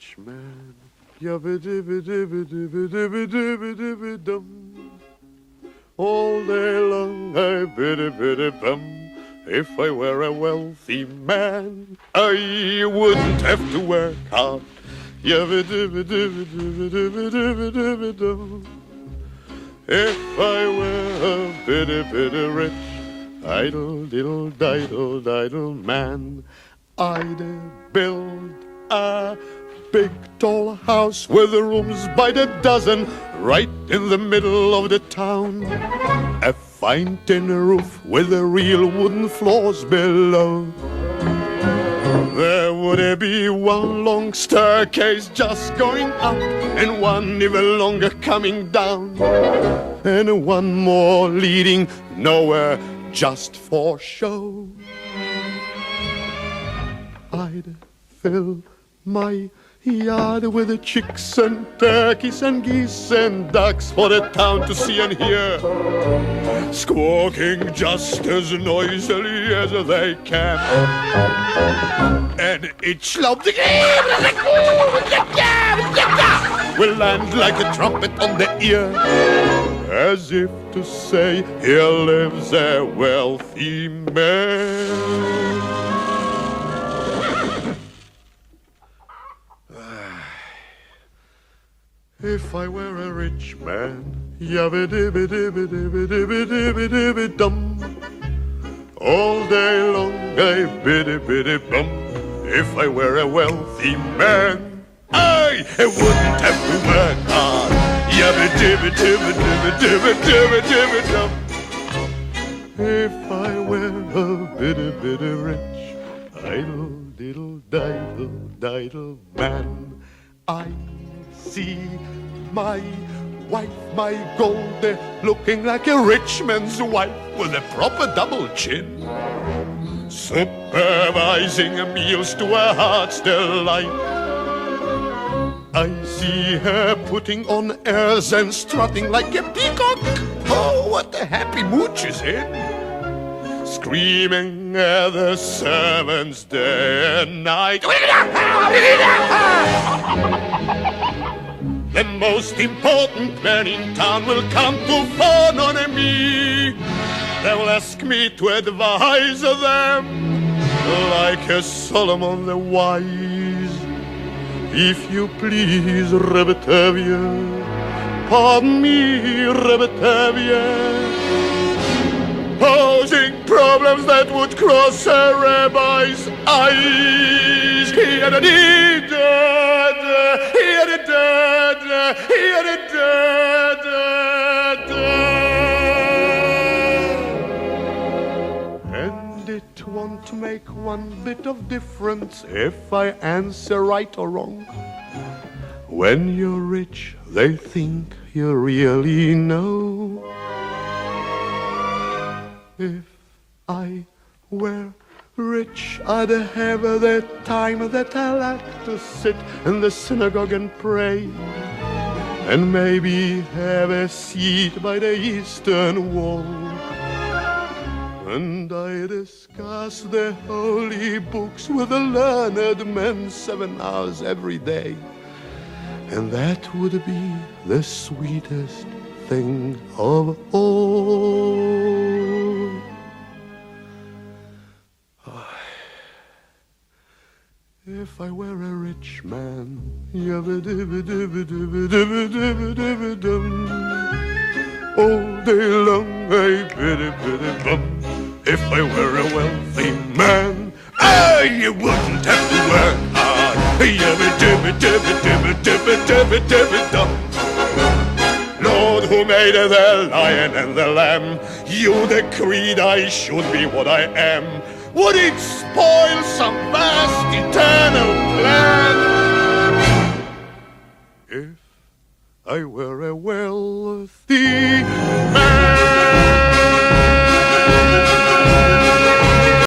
rich man. Yabba-dibba-dibba-dibba-dibba-dibba-dibba-dum. All day long I biddy-biddy-bum. If I were a wealthy man, I wouldn't have to work hard. Yabba-dibba-dibba-dibba-dibba-dibba-dibba-dum. If I were a bitty rich, idle man, I'd build a big tall house with rooms by the dozen right in the middle of the town. A fine tin roof with the real wooden floors below. There would be one long staircase just going up and one even longer coming down, and one more leading nowhere just for show. I'd fill my yard with the chicks and turkeys and geese and ducks for the town to see and hear, squawking just as noisily as they can. And each love will land like a trumpet on the ear, as if to say, here lives a wealthy man. If I were a rich man, yabba-dibba-dibba-dibba-dibba-dibba-dibba-dum. All day long I biddy-biddy-bum. If I were a wealthy man, I wouldn't have to work hard. Yabba-dibba-dibba-dibba-dibba-dibba-dibba-dum. If I were a biddy-biddy rich, idle man, I see my wife, my Goldie, looking like a rich man's wife with a proper double chin, supervising meals to her heart's delight. I see her putting on airs and strutting like a peacock. Oh, what a happy mood she's in, screaming at the servants day and night. The most important man in town will come to fawn on me. They will ask me to advise them like a Solomon the wise. If you please, Rebetavia, pardon me, Rebetavia, posing problems that would cross a rabbi's eyes. He had a need, he had a dad, he had a dad. And it won't make one bit of difference if I answer right or wrong. When you're rich, they think you really know. If I were rich, I'd have the time that I like to sit in the synagogue and pray, and maybe have a seat by the eastern wall. And I discuss the holy books with the learned men 7 hours every day. And that would be the sweetest thing of all. If I were a rich man, yabba-dibba-dibba-dibba-dibba-dibba-dibba-dum. All day long I biddy-biddy-bum. If I were a wealthy man, I wouldn't have to work hard. Yabba-dibba-dibba-dibba-dibba-dibba-dibba-dum. Lord, who made the lion and the lamb, you decreed I should be what I am. Would it spoil some vast eternal plan if I were a wealthy man?